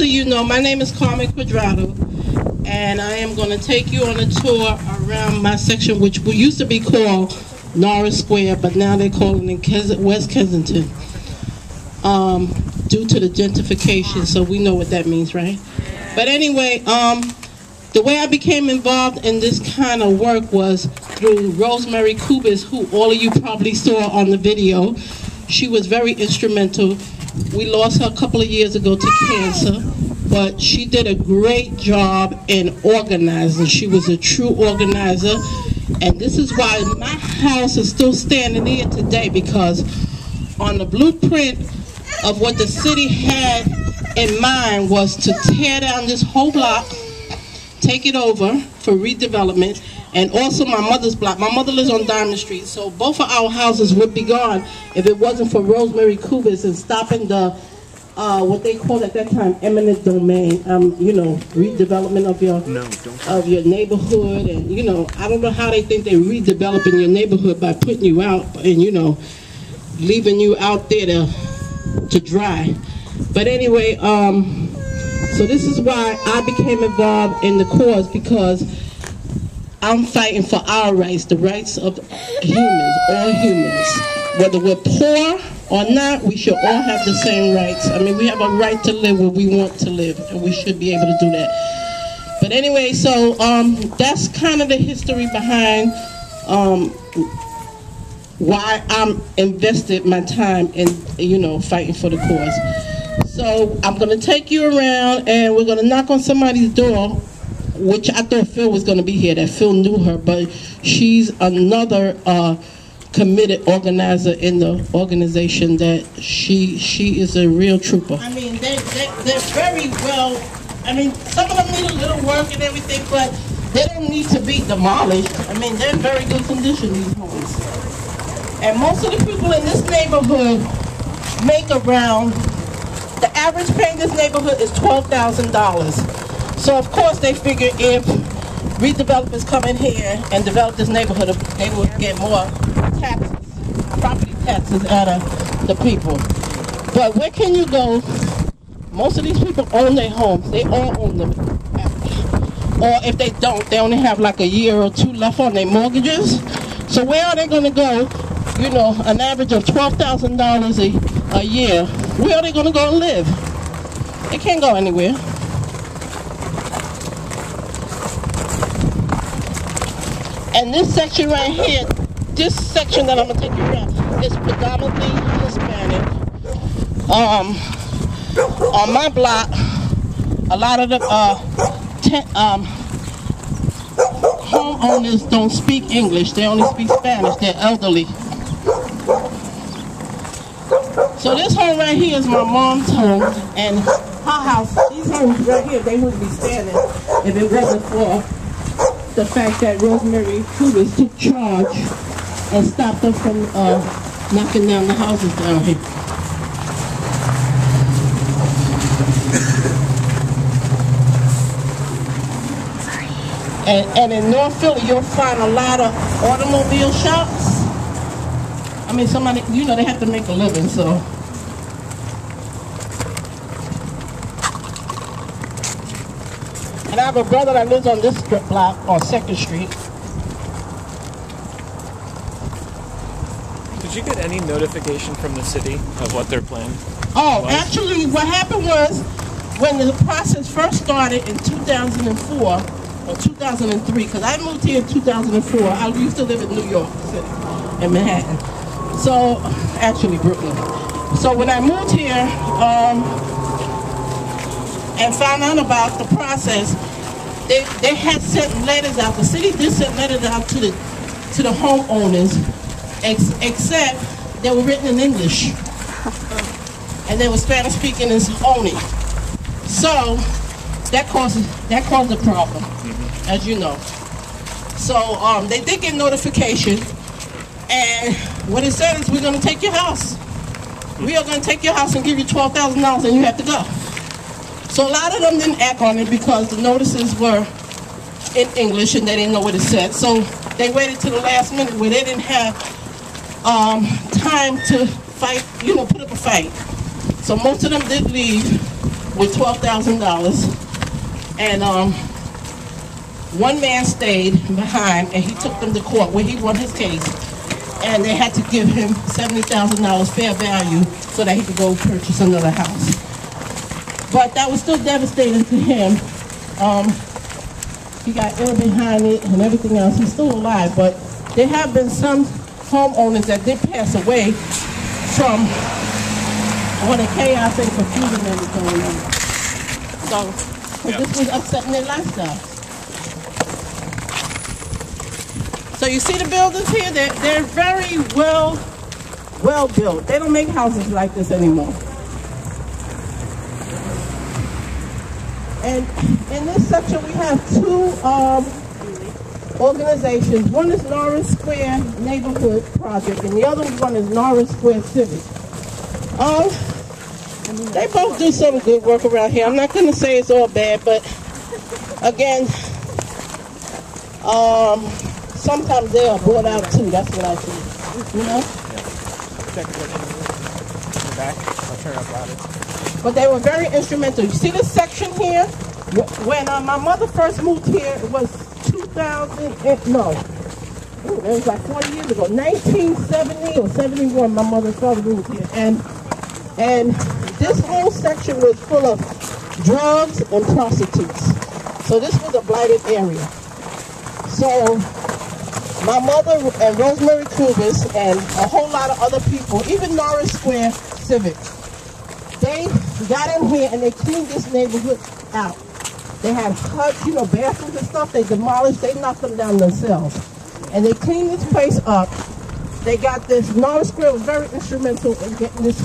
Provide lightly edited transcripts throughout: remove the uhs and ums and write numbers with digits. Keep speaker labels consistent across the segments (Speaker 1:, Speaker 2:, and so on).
Speaker 1: most of you know, my name is Carmen Quadrado, and I am going to take you on a tour around my section, which used to be called Norris Square, but now they call it in West Kensington, due to the gentrification, so we know what that means, right? But anyway, the way I became involved in this kind of work was through Rosemary Kubis, who all of you probably saw on the video. She was very instrumental. We lost her a couple of years ago to cancer, but she did a great job in organizing. She was a true organizer, and this is why my house is still standing here today, because on the blueprint of what the city had in mind was to tear down this whole block, take it over for redevelopment, and also my mother's block. My mother lives on Diamond Street, so both of our houses would be gone if it wasn't for Rosemary Kubis and stopping the, what they called at that time, eminent domain, you know, redevelopment of your neighborhood. And, you know, I don't know how they think they're redeveloping your neighborhood by putting you out and, you know, leaving you out there to dry. But anyway, so this is why I became involved in the cause, because I'm fighting for our rights, the rights of humans, all humans. Whether we're poor or not, we should all have the same rights. I mean, we have a right to live where we want to live, and we should be able to do that. But anyway, so that's kind of the history behind why I'm invested my time in, you know, fighting for the cause. So I'm going to take you around, and we're going to knock on somebody's door, which I thought Phil was going to be here, that Phil knew her, but she's another committed organizer in the organization. That she is a real trooper. I mean, they're very well, I mean, some of them need a little work and everything, but they don't need to be demolished. I mean, they're in very good condition, these homes. And most of the people in this neighborhood make around, the average pay in this neighborhood is $12,000. So of course they figure if redevelopers come in here and develop this neighborhood, they will get more taxes, property taxes out of the people. But where can you go? Most of these people own their homes. They all own them. Or if they don't, they only have like a year or two left on their mortgages. So where are they going to go? You know, an average of $12,000 a year. Where are they going to go and live? They can't go anywhere. And this section right here, this section that I'm going to take you around, is predominantly Hispanic. On my block, a lot of the homeowners don't speak English. They only speak Spanish. They're elderly. So this home right here is my mom's home, and her house. These homes right here, they wouldn't be standing if it wasn't for the fact that Rosemary Kubis took charge and stopped them from knocking down the houses down here. And in North Philly, you'll find a lot of automobile shops. I mean, somebody, you know, they have to make a living, so. And I have a brother that lives on this strip block on 2nd Street.
Speaker 2: Did you get any notification from the city of what their plan
Speaker 1: was? Actually, what happened was, when the process first started in 2004, or 2003, because I moved here in 2004. I used to live in New York City, in Manhattan. So, actually Brooklyn. So when I moved here, and found out about the process, they had sent letters out. The city did send letters out to the homeowners, except they were written in English, and they were Spanish speaking only. So that caused a problem, as you know. So they did get notification, and what it said is, we're going to take your house. We are going to take your house and give you $12,000, and you have to go. So a lot of them didn't act on it because the notices were in English and they didn't know what it said. So they waited to the last minute where they didn't have time to fight, you know, put up a fight. So most of them did leave, with $12,000, and one man stayed behind, and he took them to court where he won his case, and they had to give him $70,000 fair value so that he could go purchase another house. But that was still devastating to him. He got ill behind it and everything else. He's still alive, but there have been some homeowners that did pass away from all the chaos and confusion that was going on. So, this was upsetting their lifestyle. So you see the buildings here? They're very well built. They don't make houses like this anymore. And in this section we have two organizations. One is Norris Square Neighborhood Project, and the other one is Norris Square Civic. They both do some good work around here. I'm not going to say it's all bad, but again, sometimes they are bought out too. That's what I think. You know?
Speaker 2: Check it in the back. I'll turn up louder.
Speaker 1: But they were very instrumental. You see this section here? When my mother first moved here, it was 2000, it was like 40 years ago. 1970 or 71, my mother first moved here. And this whole section was full of drugs and prostitutes. So this was a blighted area. So my mother and Rosemary Kubis and a whole lot of other people, even Norris Square Civic, they got in here and they cleaned this neighborhood out. They had huts, you know, bathrooms and stuff. They demolished, they knocked them down themselves. And they cleaned this place up. They got this, Norris Square was very instrumental in getting this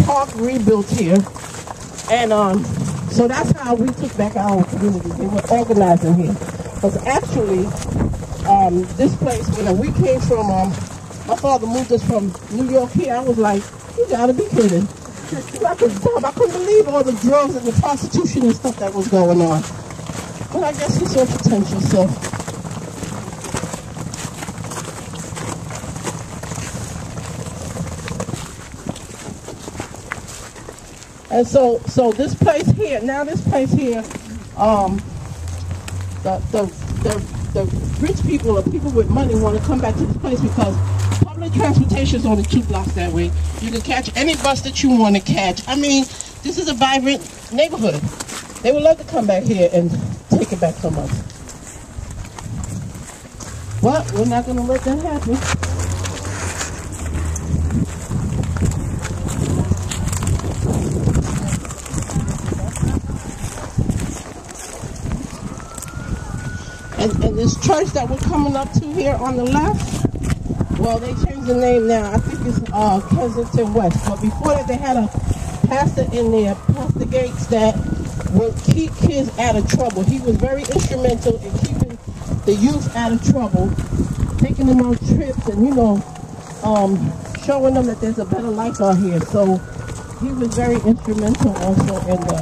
Speaker 1: park rebuilt here. And so that's how we took back our own community. They were organizing here. Because actually, this place, when we came from, my father moved us from New York here, I was like, you gotta be kidding. I couldn't believe all the drugs and the prostitution and stuff that was going on. But I guess he saw potential, so. And so this place here, the rich people or people with money want to come back to this place because public transportation is only 2 blocks that way. You can catch any bus that you want to catch. I mean, this is a vibrant neighborhood. They would love to come back here and take it back from us. But we're not going to let that happen. And this church that we're coming up to here on the left, well, they changed the name now. I think it's Kensington West. But before that, they had a pastor in there, Pastor Gates, that would keep kids out of trouble. He was very instrumental in keeping the youth out of trouble, taking them on trips and, you know, showing them that there's a better life out here. So he was very instrumental also in the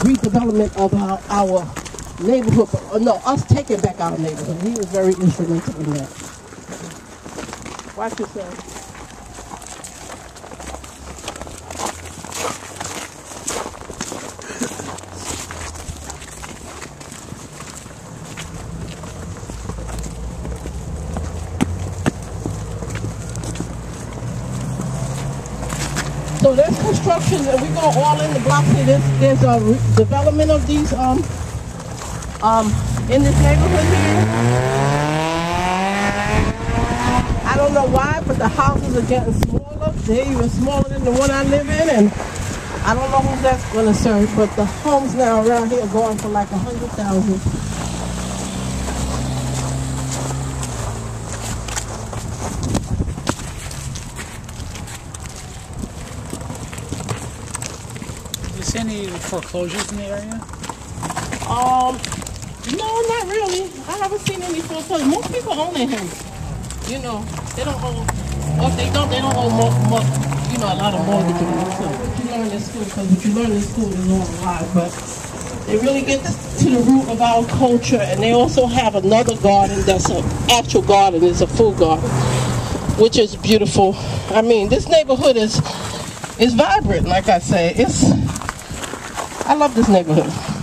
Speaker 1: redevelopment of our neighborhood, us taking back our neighborhood. He was very instrumental in that. Watch yourself. So there's construction, and we go all in the blocks here. There's a development of these in this neighborhood here. I don't know why, but the houses are getting smaller. They're even smaller than the one I live in, and I don't know who that's going to serve, but the homes now around here are going for like 100,000.
Speaker 2: Do you see any foreclosures in the area?
Speaker 1: No, not really. I haven't seen any foreclosures. Most people own their homes. You know, they don't own, or if they don't own you know, a lot of mortgage on them. So what you learn in school, because what you learn in school is all a lie, but they really get to the root of our culture, and they also have another garden that's an actual garden, it's a full garden, which is beautiful. I mean, this neighborhood is vibrant, like I say. I love this neighborhood.